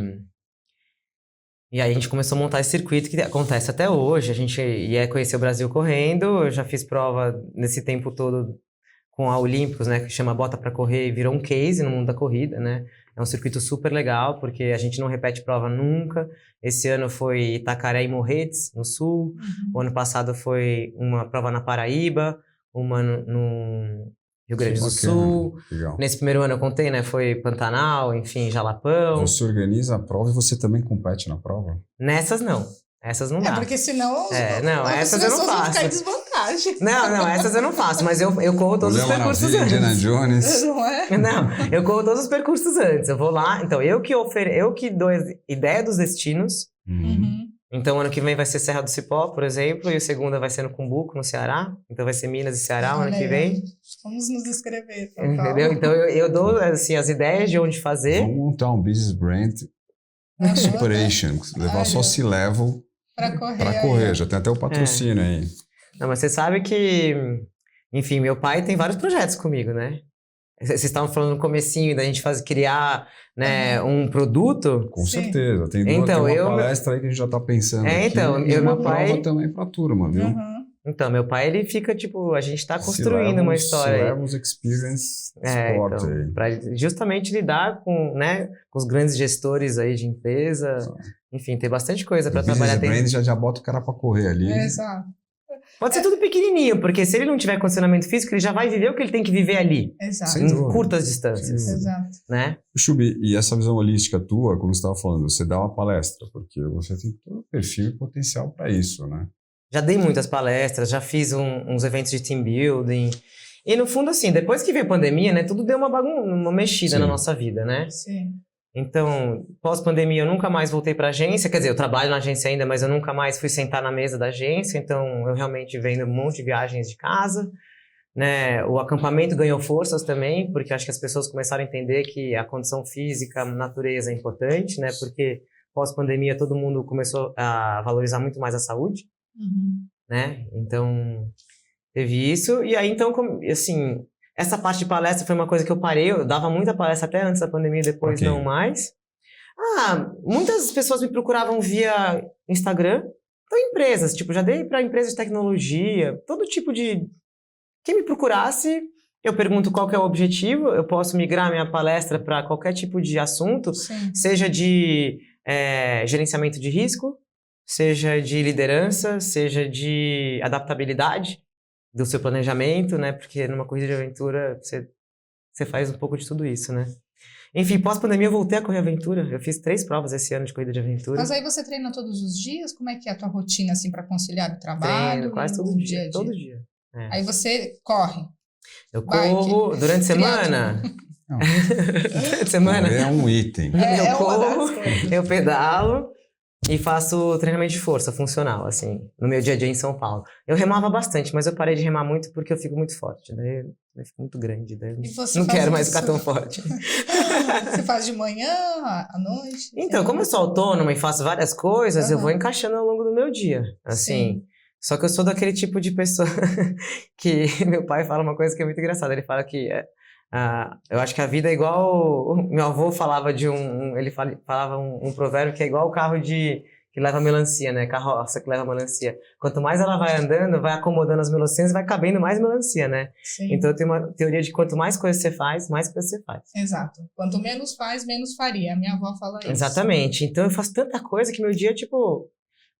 E aí a gente começou a montar esse circuito que acontece até hoje. A gente ia conhecer o Brasil correndo. Eu já fiz prova nesse tempo todo com a Olímpicos, né? Que chama Bota pra Correr e virou um case no mundo da corrida, né? É um circuito super legal, porque a gente não repete prova nunca. Esse ano foi Itacaré e Morretes, no sul. O ano passado foi uma prova na Paraíba, uma no Rio Grande do Sul. Legal. Nesse primeiro ano eu contei, né? Foi Pantanal, enfim, Jalapão. Você organiza a prova e você também compete na prova? Nessas não. Essas não dá. Porque senão essas eu não faço. Vão ficar em desvantagem. Não, essas eu não faço, mas eu corro todos os percursos antes. Indiana Jones. Não é? Não, eu corro todos os percursos antes. Eu vou lá, então eu que dou ideia dos destinos. Uhum. Então ano que vem vai ser Serra do Cipó, por exemplo, e o segunda vai ser no Cumbuco, no Ceará. Então vai ser Minas e Ceará o ano que vem. Vamos nos inscrever. Entendeu? Então eu dou assim, as ideias de onde fazer. Vamos montar um business brand Superation, levar só C-Level para correr. Já tem até o patrocínio aí. Não, mas você sabe que, enfim, meu pai tem vários projetos comigo, né? Vocês estavam falando no comecinho da gente criar, né, um produto. Com certeza. Tem uma palestra aí que a gente já tá pensando aqui. Então, e uma meu pai prova também pra turma, viu? Então, meu pai, ele fica, tipo, a gente tá construindo uma história. C-Levels Experience Sport então, aí. Pra justamente lidar com, né, com os grandes gestores aí de empresa. Enfim, tem bastante coisa para trabalhar. O brand já bota o cara para correr ali. Exato. Pode ser tudo pequenininho, porque se ele não tiver condicionamento físico, ele já vai viver o que ele tem que viver ali. Exato. Em curtas distâncias. Exato. Né? Chubi, e essa visão holística tua, como você estava falando, você dá uma palestra, porque você tem todo o perfil e potencial para isso, né? Já dei muitas palestras, já fiz uns eventos de team building. E no fundo, assim, depois que veio a pandemia, né, tudo deu uma mexida na nossa vida, né? Sim. Então, pós-pandemia, eu nunca mais voltei para a agência. Quer dizer, eu trabalho na agência ainda, mas eu nunca mais fui sentar na mesa da agência. Então, eu realmente vendo um monte de viagens de casa. Né? O acampamento ganhou forças também, porque acho que as pessoas começaram a entender que a condição física, a natureza é importante, né? Porque pós-pandemia todo mundo começou a valorizar muito mais a saúde. Né? Então, teve isso. E aí, então, assim... Essa parte de palestra foi uma coisa que eu parei, eu dava muita palestra até antes da pandemia, depois não mais. Muitas pessoas me procuravam via Instagram, então empresas, tipo, já dei para empresas de tecnologia, todo tipo de... Quem me procurasse, eu pergunto qual que é o objetivo, eu posso migrar minha palestra para qualquer tipo de assunto, seja de gerenciamento de risco, seja de liderança, seja de adaptabilidade, do seu planejamento, né? Porque numa corrida de aventura você faz um pouco de tudo isso, né? Enfim, pós-pandemia eu voltei a correr aventura. Eu fiz 3 provas esse ano de corrida de aventura. Mas aí você treina todos os dias? Como é que é a tua rotina, assim, para conciliar o trabalho? Treino quase todo dia. Todo dia. Aí você corre? Eu corro durante a semana. Durante a semana. É um item. Eu corro, eu pedalo. E faço treinamento de força funcional, assim, no meu dia a dia em São Paulo. Eu remava bastante, mas eu parei de remar muito porque eu fico muito forte. Daí eu fico muito grande, daí não quero mais ficar tão forte. Você faz de manhã, à noite? Então, como eu sou autônoma e faço várias coisas, eu vou encaixando ao longo do meu dia, assim. Só que eu sou daquele tipo de pessoa que meu pai fala uma coisa que é muito engraçada. Ele fala que eu acho que a vida é igual... Meu avô falava ele falava um provérbio que é igual o carro que leva melancia, né? Carroça que leva melancia. Quanto mais ela vai andando, vai acomodando as melancias, vai cabendo mais melancia, né? Sim. Então eu tenho uma teoria de quanto mais coisas você faz, mais coisas você faz. Exato. Quanto menos faz, menos faria. A minha avó fala isso. Exatamente. Então eu faço tanta coisa que meu dia, tipo...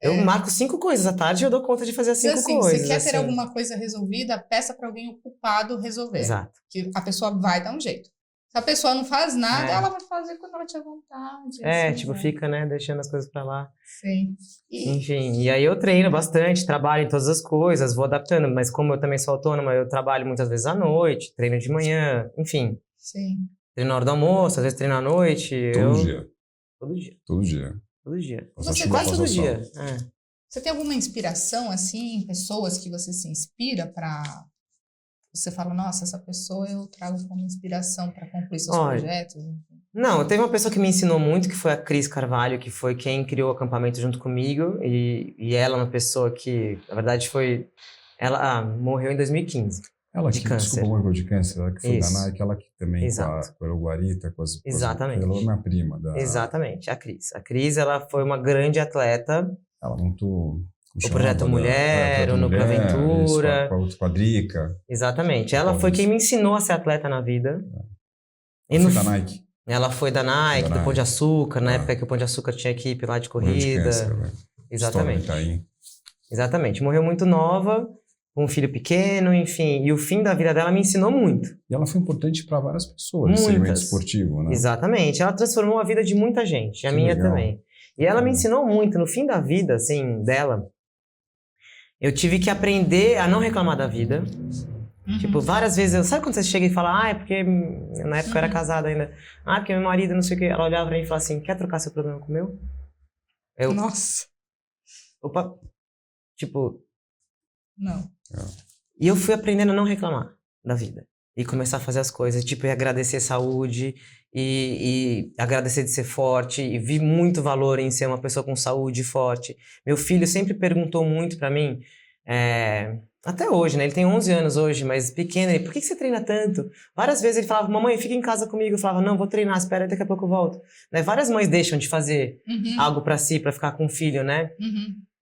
Eu marco 5 coisas à tarde e eu dou conta de fazer as 5 coisas. Se quer ter alguma coisa resolvida, peça para alguém ocupado resolver. Exato. Que a pessoa vai dar um jeito. Se a pessoa não faz nada, ela vai fazer quando ela tiver vontade. Assim, tipo, fica, né, deixando as coisas pra lá. Sim. Enfim, e aí eu treino bastante, trabalho em todas as coisas, vou adaptando. Mas como eu também sou autônoma, eu trabalho muitas vezes à noite, treino de manhã, enfim. Sim. Treino na hora do almoço, às vezes treino à noite. Todo dia. Todo dia. Todo dia. Todo dia. Você quase todo dia. Você tem alguma inspiração, assim, em pessoas que você se inspira para... Você fala, nossa, essa pessoa eu trago como inspiração para concluir seus projetos? Não, teve uma pessoa que me ensinou muito, que foi a Cris Carvalho, que foi quem criou o acampamento junto comigo. E ela é uma pessoa que, na verdade, ela morreu em 2015. Ela de que, câncer. desculpa, morreu de câncer, ela que foi Isso. da Nike, ela que também Exato. com a Guarita, Exatamente. Ela é minha prima. Exatamente, a Cris. A Cris, ela foi uma grande atleta. Ela montou... O Projeto Mulher, o Núcleo Aventura. Com a Drica. Exatamente. Ela foi quem me ensinou a ser atleta na vida. E foi da Nike. Ela foi da Nike, do Pão de Açúcar, na época que o Pão de Açúcar tinha equipe lá de corrida. Câncer, né? Exatamente. Exatamente. Morreu muito nova, com um filho pequeno, enfim. E o fim da vida dela me ensinou muito. E ela foi importante para várias pessoas no segmento esportivo, né? Exatamente. Ela transformou a vida de muita gente, a minha também. E ela me ensinou muito. No fim da vida, assim, dela, eu tive que aprender a não reclamar da vida. Tipo, várias vezes, sabe quando você chega e fala, é porque, na época eu era casada ainda, porque meu marido não sei o que, ela olhava pra mim e falava assim, quer trocar seu problema com o meu? Nossa. Opa, tipo... Não. E eu fui aprendendo a não reclamar da vida. E começar a fazer as coisas, tipo, e agradecer saúde, e agradecer de ser forte, e vi muito valor em ser uma pessoa com saúde forte. Meu filho sempre perguntou muito pra mim, até hoje, né? Ele tem 11 anos hoje, mas pequeno, por que você treina tanto? Várias vezes ele falava, mamãe, fica em casa comigo. Eu falava, não, vou treinar, espera, daqui a pouco eu volto. Né? Várias mães deixam de fazer algo pra si, pra ficar com o filho, né?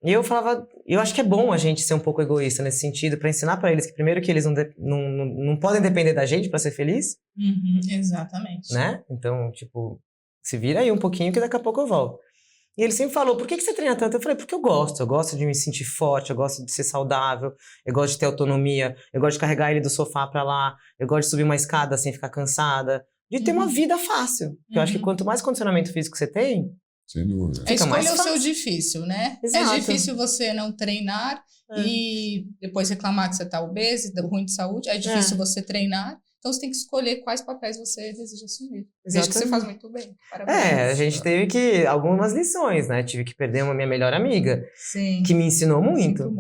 E eu falava, eu acho que é bom a gente ser um pouco egoísta nesse sentido, pra ensinar pra eles que primeiro que eles não podem depender da gente pra ser feliz. Exatamente. Né? Então, tipo, se vira aí um pouquinho que daqui a pouco eu volto. E ele sempre falou, por que você treina tanto? Eu falei, porque eu gosto de me sentir forte, eu gosto de ser saudável, eu gosto de ter autonomia, eu gosto de carregar ele do sofá pra lá, eu gosto de subir uma escada sem ficar cansada, de ter uma vida fácil. Eu acho que quanto mais condicionamento físico você tem, sem dúvida. Escolha o seu difícil, né? Exato. É difícil você não treinar e depois reclamar que você tá obeso, ruim de saúde, é difícil você treinar. Então, você tem que escolher quais papéis você deseja assumir. Vejo que você faz muito bem. Parabéns. A gente teve que... Algumas lições, né? Tive que perder uma minha melhor amiga. Sim. Que me ensinou muito.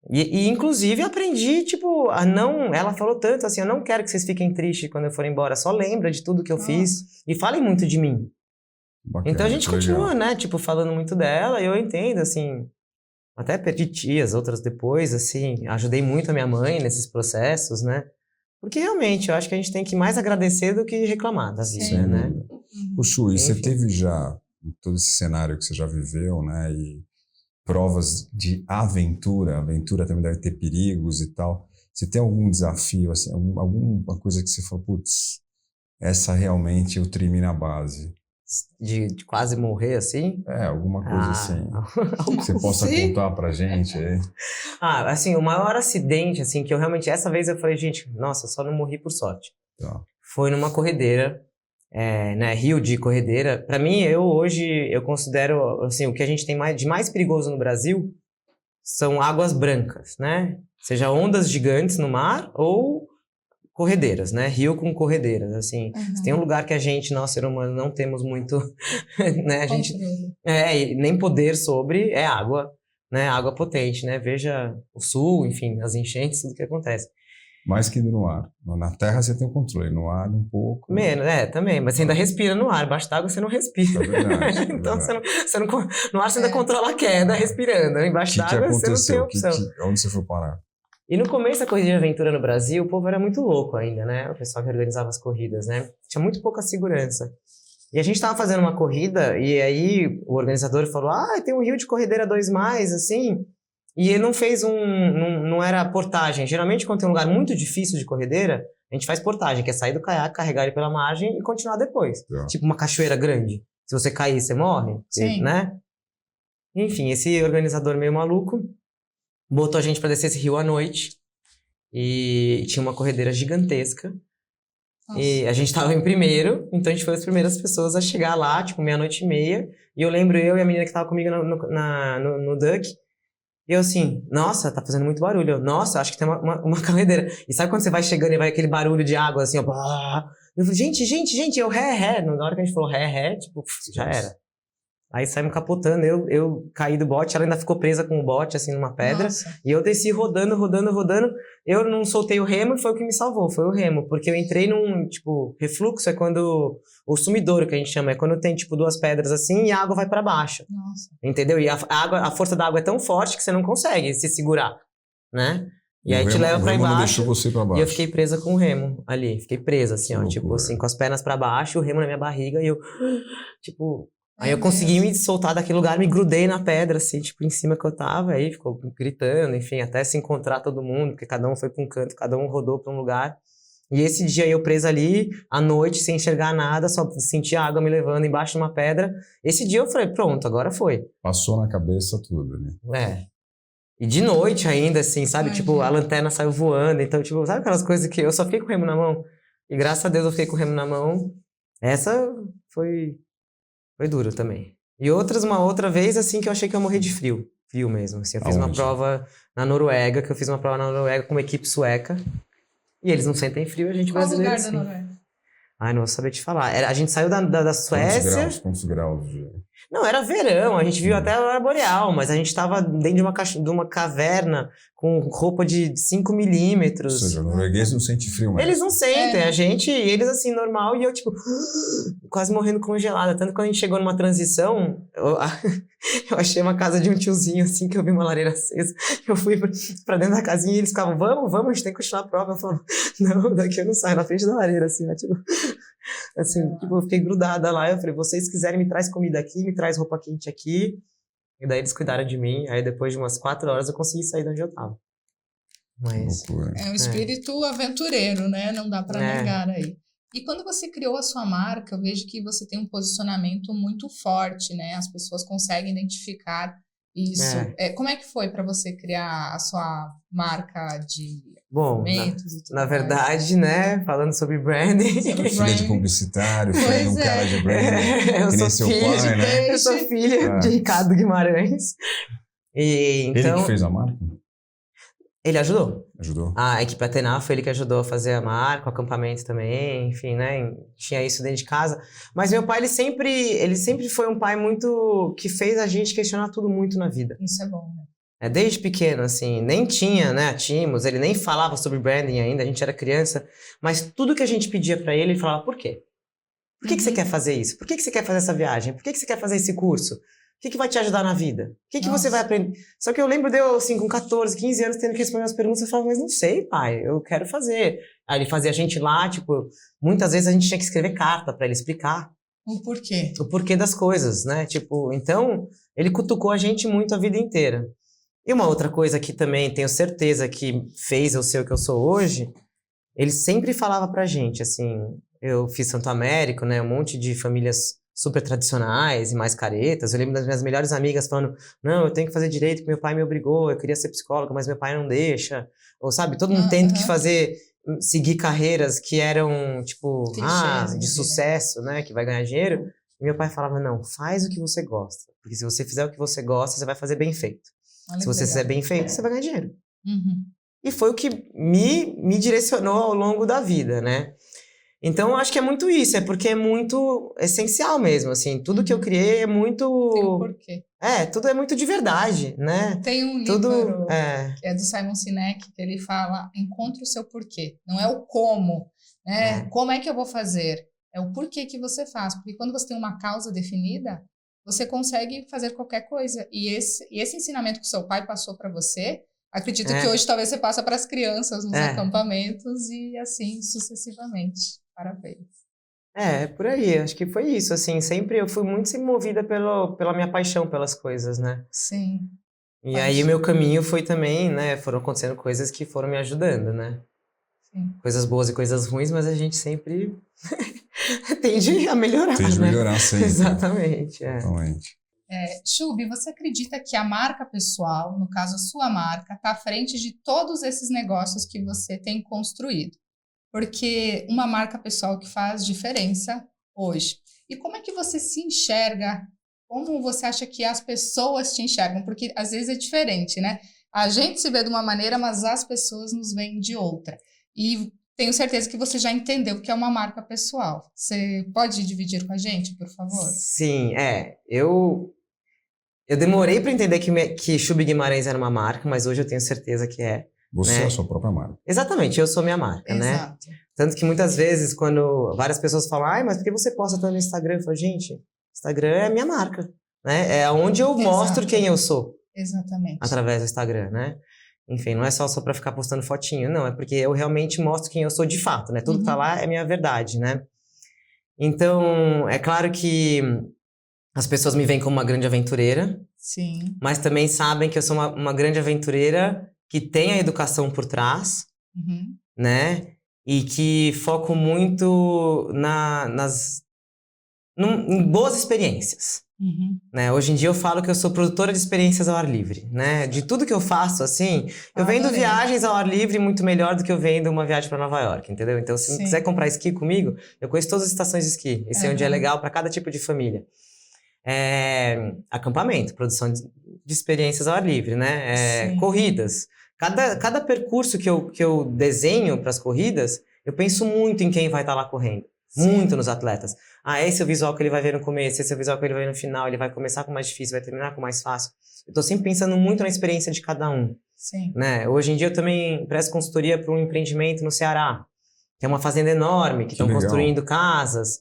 E inclusive, aprendi, tipo, a não... Ela falou tanto assim, eu não quero que vocês fiquem tristes quando eu for embora. Só lembra de tudo que eu fiz. E falem muito de mim. Bacana, então, a gente continua, né? Tipo, falando muito dela. E eu entendo, assim... Até perdi tias, outras depois, assim. Ajudei muito a minha mãe nesses processos, né? Porque realmente, eu acho que a gente tem que mais agradecer do que reclamar da vida, né? O Chu, e você teve já todo esse cenário que você já viveu, né? E provas de aventura. Aventura também deve ter perigos e tal. Você tem algum desafio, assim, alguma coisa que você fala, putz, essa realmente eu tremi na base? De quase morrer, assim? Alguma coisa assim. Que você possa contar pra gente aí. Assim, o maior acidente, assim, que eu realmente... Essa vez eu falei, gente, nossa, só não morri por sorte. Foi numa corredeira, né, rio de corredeira. Pra mim, hoje, eu considero, assim, o que a gente tem de mais perigoso no Brasil são águas brancas, né? Seja ondas gigantes no mar ou... corredeiras, né? Rio com corredeiras, assim. Se tem um lugar que a gente, nós, ser humano, não temos muito, né? A gente, nem poder sobre, é água, né? Água potente, né? Veja o sul, enfim, as enchentes, tudo que acontece. Mais que no ar. Na terra você tem o controle, no ar um pouco. Menos, também, mas você ainda respira no ar, embaixo d'água você não respira. É verdade, então, no ar você ainda controla a queda respirando, embaixo d'água você não tem opção. Onde você foi parar? E no começo da corrida de aventura no Brasil, o povo era muito louco ainda, né? O pessoal que organizava as corridas, né? Tinha muito pouca segurança. E a gente tava fazendo uma corrida, e aí o organizador falou, tem um rio de corredeira 2+, assim, e ele não fez não era portagem. Geralmente, quando tem um lugar muito difícil de corredeira, a gente faz portagem, que é sair do caiaque, carregar ele pela margem e continuar depois. Tipo uma cachoeira grande. Se você cair, você morre, né? Enfim, esse organizador meio maluco botou a gente pra descer esse rio à noite. E tinha uma corredeira gigantesca. Nossa. E a gente tava em primeiro, então a gente foi as primeiras pessoas a chegar lá, tipo, 00:30. E eu lembro eu e a menina que tava comigo no Duck. E eu assim, nossa, tá fazendo muito barulho. Eu, nossa, acho que tem uma corredeira. E sabe quando você vai chegando e vai aquele barulho de água, assim, ó. Eu falei, gente, eu ré. Na hora que a gente falou ré, tipo, já era. Aí saímos capotando, eu caí do bote, ela ainda ficou presa com o bote, assim, numa pedra. Nossa. E eu desci rodando. Eu não soltei o remo e foi o que me salvou, foi o remo. Porque eu entrei num, tipo, refluxo é quando... O sumidouro, que a gente chama, é quando tem, tipo, 2 pedras assim e a água vai pra baixo. Nossa. Entendeu? E a força da água é tão forte que você não consegue se segurar, né? E aí te leva pra embaixo. Deixou você pra baixo. E eu fiquei presa com o remo ali. Fiquei presa, assim, ó. Tipo assim, com as pernas pra baixo, o remo na minha barriga e eu... Tipo... Aí eu consegui me soltar daquele lugar, me grudei na pedra, assim, tipo, em cima que eu tava. Aí ficou gritando, enfim, até se encontrar todo mundo. Porque cada um foi pra um canto, cada um rodou pra um lugar. E esse dia eu presa ali, à noite, sem enxergar nada, só sentia a água me levando embaixo de uma pedra. Esse dia eu falei, pronto, agora foi. Passou na cabeça tudo, né? E de noite ainda, assim, sabe? Tipo, a lanterna saiu voando. Então, tipo, sabe aquelas coisas que eu só fiquei com o remo na mão? E graças a Deus eu fiquei com o remo na mão. Essa foi duro também. E uma outra vez, assim, que eu achei que eu ia morrer de frio. Frio mesmo, assim. Eu fiz uma prova na Noruega, com uma equipe sueca. E eles não sentem frio, a gente brasileiro. Qual lugar da Noruega? Ai, não vou saber te falar. A gente saiu da Suécia. Quantos graus? Não, era verão, a gente viu até a aurora boreal, mas a gente tava dentro de uma caverna com roupa de 5 milímetros. Ou seja, o norueguês não sente frio mais. Eles não sentem, eles assim, normal, e eu tipo, quase morrendo congelada. Tanto que quando a gente chegou numa transição, eu achei uma casa de um tiozinho, assim, que eu vi uma lareira acesa. Eu fui pra dentro da casinha e eles ficavam, vamos, a gente tem que continuar a prova. Eu falava, não, daqui eu não saio, na frente da lareira, assim, né, tipo... Assim, tipo, eu fiquei grudada lá, eu falei, vocês quiserem me traz comida aqui, me traz roupa quente aqui. E daí eles cuidaram de mim, aí depois de umas 4 horas eu consegui sair de onde eu tava. Mas... É um espírito aventureiro, né? Não dá pra negar aí. E quando você criou a sua marca, eu vejo que você tem um posicionamento muito forte, né? As pessoas conseguem identificar isso. Como é que foi para você criar a sua marca de alimentos e tudo na verdade, né? Falando sobre branding. Filha de publicitário, filha de um cara de branding. Eu que nem sou seu filha pai, né? Eu sou filha de Ricardo Guimarães. E, então, ele que fez a marca? Ele ajudou. Ajudou. A equipe Atena foi ele que ajudou a fazer a marca, o acampamento também, enfim, né? Tinha isso dentro de casa. Mas meu pai, ele sempre foi um pai muito... que fez a gente questionar tudo muito na vida. Isso é bom, né? Desde pequeno, assim, nem tinha, né, a Timos, ele nem falava sobre branding ainda, a gente era criança, mas tudo que a gente pedia pra ele, ele falava, por quê? Por que você quer fazer isso? Por que você quer fazer essa viagem? Por que você quer fazer esse curso? O que vai te ajudar na vida? O que você vai aprender? Só que eu lembro de eu, assim, com 14, 15 anos, tendo que responder as perguntas, eu falava, mas não sei, pai, eu quero fazer. Aí ele fazia a gente lá, tipo, muitas vezes a gente tinha que escrever carta pra ele explicar. O porquê. O porquê das coisas, né? Tipo, então, ele cutucou a gente muito a vida inteira. E uma outra coisa que também tenho certeza que fez eu ser o que eu sou hoje, ele sempre falava pra gente, assim, eu fiz Santo Américo, né, um monte de famílias super tradicionais e mais caretas. Eu lembro das minhas melhores amigas falando, não, eu tenho que fazer direito porque meu pai me obrigou, eu queria ser psicóloga, mas meu pai não deixa. Ou sabe, todo mundo tendo que seguir carreiras que eram, tipo, de sucesso, né, que vai ganhar dinheiro. E meu pai falava, não, faz o que você gosta. Porque se você fizer o que você gosta, você vai fazer bem feito. Se você fizer bem feito, você vai ganhar dinheiro. E foi o que me direcionou ao longo da vida, né? Então, eu acho que é muito isso, é porque é muito essencial mesmo, assim, tudo que eu criei é muito... Tem um porquê. Tudo é muito de verdade, né? Tem um livro que é do Simon Sinek, que ele fala, encontre o seu porquê, não é o como, né? Como é que eu vou fazer? É o porquê que você faz, porque quando você tem uma causa definida, você consegue fazer qualquer coisa, e esse ensinamento que o seu pai passou para você, acredito que hoje talvez você passa para as crianças nos acampamentos e assim sucessivamente. Parabéns. Por aí, acho que foi isso, assim, eu fui muito sempre movida pela minha paixão pelas coisas, né? Sim. E aí o meu caminho foi também, né, foram acontecendo coisas que foram me ajudando, né? Sim. Coisas boas e coisas ruins, mas a gente sempre tende a melhorar, Tende a melhorar sempre. Exatamente, Exatamente. Chubi, você acredita que a marca pessoal, no caso a sua marca, está à frente de todos esses negócios que você tem construído? Porque uma marca pessoal que faz diferença hoje. E como é que você se enxerga? Como você acha que as pessoas te enxergam? Porque às vezes é diferente, né? A gente se vê de uma maneira, mas as pessoas nos veem de outra. E tenho certeza que você já entendeu que é uma marca pessoal. Você pode dividir com a gente, por favor? Sim, eu demorei para entender que Chubi Guimarães era uma marca, mas hoje eu tenho certeza que é. Você é a sua própria marca. Exatamente, eu sou minha marca, né? Tanto que muitas vezes, quando várias pessoas falam, mas por que você posta tanto no Instagram? Eu falo, gente, Instagram é a minha marca, né? É onde eu mostro quem eu sou. Exatamente. Através do Instagram, né? Enfim, não é só para ficar postando fotinho, não, é porque eu realmente mostro quem eu sou de fato, né? Tudo que tá lá é minha verdade, né? Então, é claro que as pessoas me veem como uma grande aventureira. Sim. Mas também sabem que eu sou uma grande aventureira que tem a educação por trás, né? E que foco muito em boas experiências. Né? Hoje em dia eu falo que eu sou produtora de experiências ao ar livre, né? De tudo que eu faço, assim, eu vendo viagens ao ar livre muito melhor do que eu vendo uma viagem para Nova York, entendeu? Então, se quiser comprar esqui comigo, eu conheço todas as estações de esqui. Esse é onde é legal para cada tipo de família. Acampamento, produção de experiências ao ar livre, né? Corridas. Cada percurso que eu desenho para as corridas, eu penso muito em quem vai estar lá correndo. Muito nos atletas. Esse é o visual que ele vai ver no começo, esse é o visual que ele vai ver no final, ele vai começar com o mais difícil, vai terminar com o mais fácil. Eu tô sempre pensando muito na experiência de cada um. Né? Hoje em dia eu também presto consultoria para um empreendimento no Ceará, que é uma fazenda enorme, que estão construindo casas,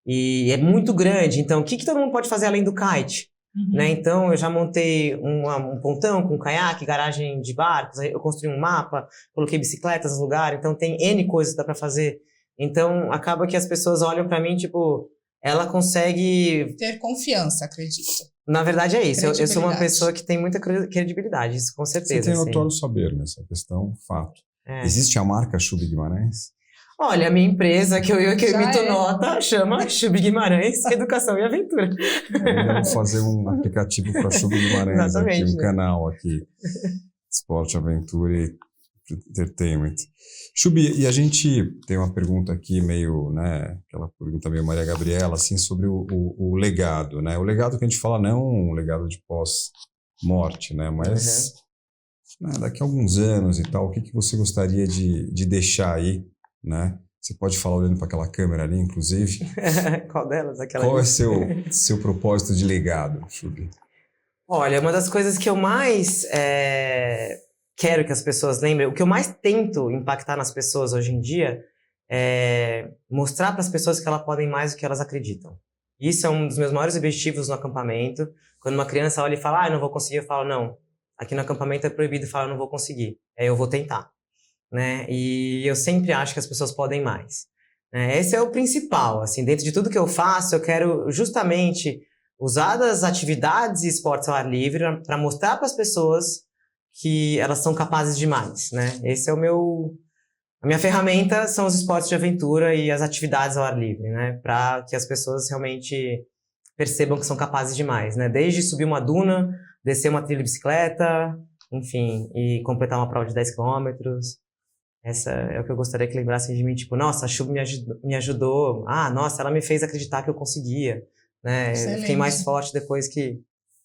e é muito grande. Então, o que todo mundo pode fazer além do kite? Né? Então, eu já montei um pontão com caiaque, garagem de barcos, eu construí um mapa, coloquei bicicletas no lugar, então tem N coisas que dá para fazer. Então, acaba que as pessoas olham pra mim, tipo, ela consegue... ter confiança, acredito. Na verdade é isso, eu sou uma pessoa que tem muita credibilidade, isso com certeza. Você tem notório saber nessa questão, fato. Existe a marca Chubi Guimarães? Olha, a minha empresa, que eu emito nota, chama Chubi Guimarães Educação e Aventura. Vamos fazer um aplicativo para Chubi Guimarães aqui, um canal aqui. Esporte, Aventura e Entertainment. Chubi, e a gente tem uma pergunta aqui meio, né, aquela pergunta meio Maria Gabriela, assim, sobre o legado, né? O legado que a gente fala não um legado de pós-morte, né? Mas né, daqui a alguns anos e tal, o que você gostaria de deixar aí, né? Você pode falar olhando para aquela câmera ali, inclusive. Qual delas? Qual é seu propósito de legado, Chubi? Olha, uma das coisas que eu mais quero que as pessoas lembrem, o que eu mais tento impactar nas pessoas hoje em dia é mostrar para as pessoas que elas podem mais do que elas acreditam. Isso é um dos meus maiores objetivos no acampamento. Quando uma criança olha e fala, eu não vou conseguir, eu falo, não, aqui no acampamento é proibido, eu falo, eu não vou conseguir, eu vou tentar. Né? E eu sempre acho que as pessoas podem mais. Esse é o principal, assim, dentro de tudo que eu faço, eu quero justamente usar das atividades e esportes ao ar livre para mostrar para as pessoas que elas são capazes de mais, né? Esse é a minha ferramenta são os esportes de aventura e as atividades ao ar livre, né? Para que as pessoas realmente percebam que são capazes de mais, né? Desde subir uma duna, descer uma trilha de bicicleta, enfim, e completar uma prova de 10 quilômetros. Essa é o que eu gostaria que lembrassem de mim, tipo, nossa, a Chubi me ajudou, nossa, ela me fez acreditar que eu conseguia, né? Eu fiquei mais forte depois que...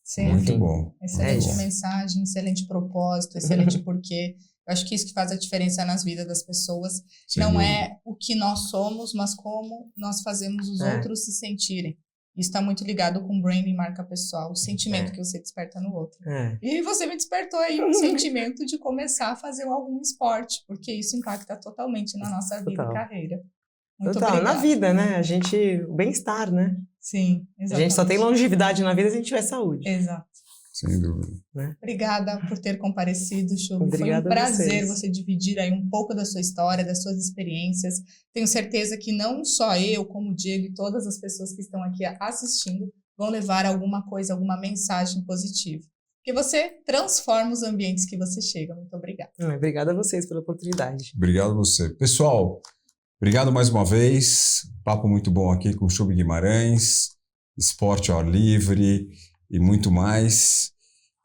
Sim. Muito bom. Excelente mensagem, excelente propósito, excelente porquê. Eu acho que isso que faz a diferença nas vidas das pessoas. Não é o que nós somos, mas como nós fazemos os outros se sentirem. Isso está muito ligado com branding, marca pessoal, o sentimento que você desperta no outro. E você me despertou aí um sentimento de começar a fazer algum esporte, porque isso impacta totalmente na nossa vida e carreira. Muito obrigada. Na vida, né? O bem-estar, né? Sim, exatamente. A gente só tem longevidade na vida se a gente tiver saúde. Exato. Sem dúvida. Né? Obrigada por ter comparecido, Chubi. Foi um prazer você dividir aí um pouco da sua história, das suas experiências. Tenho certeza que não só eu, como o Diego e todas as pessoas que estão aqui assistindo vão levar alguma coisa, alguma mensagem positiva. Porque você transforma os ambientes que você chega. Muito obrigada. Obrigada a vocês pela oportunidade. Obrigado a você. Pessoal, obrigado mais uma vez. Papo muito bom aqui com o Chubi Guimarães, esporte ao ar livre e muito mais.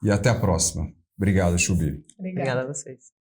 E até a próxima. Obrigado, Chubi. Obrigada a vocês.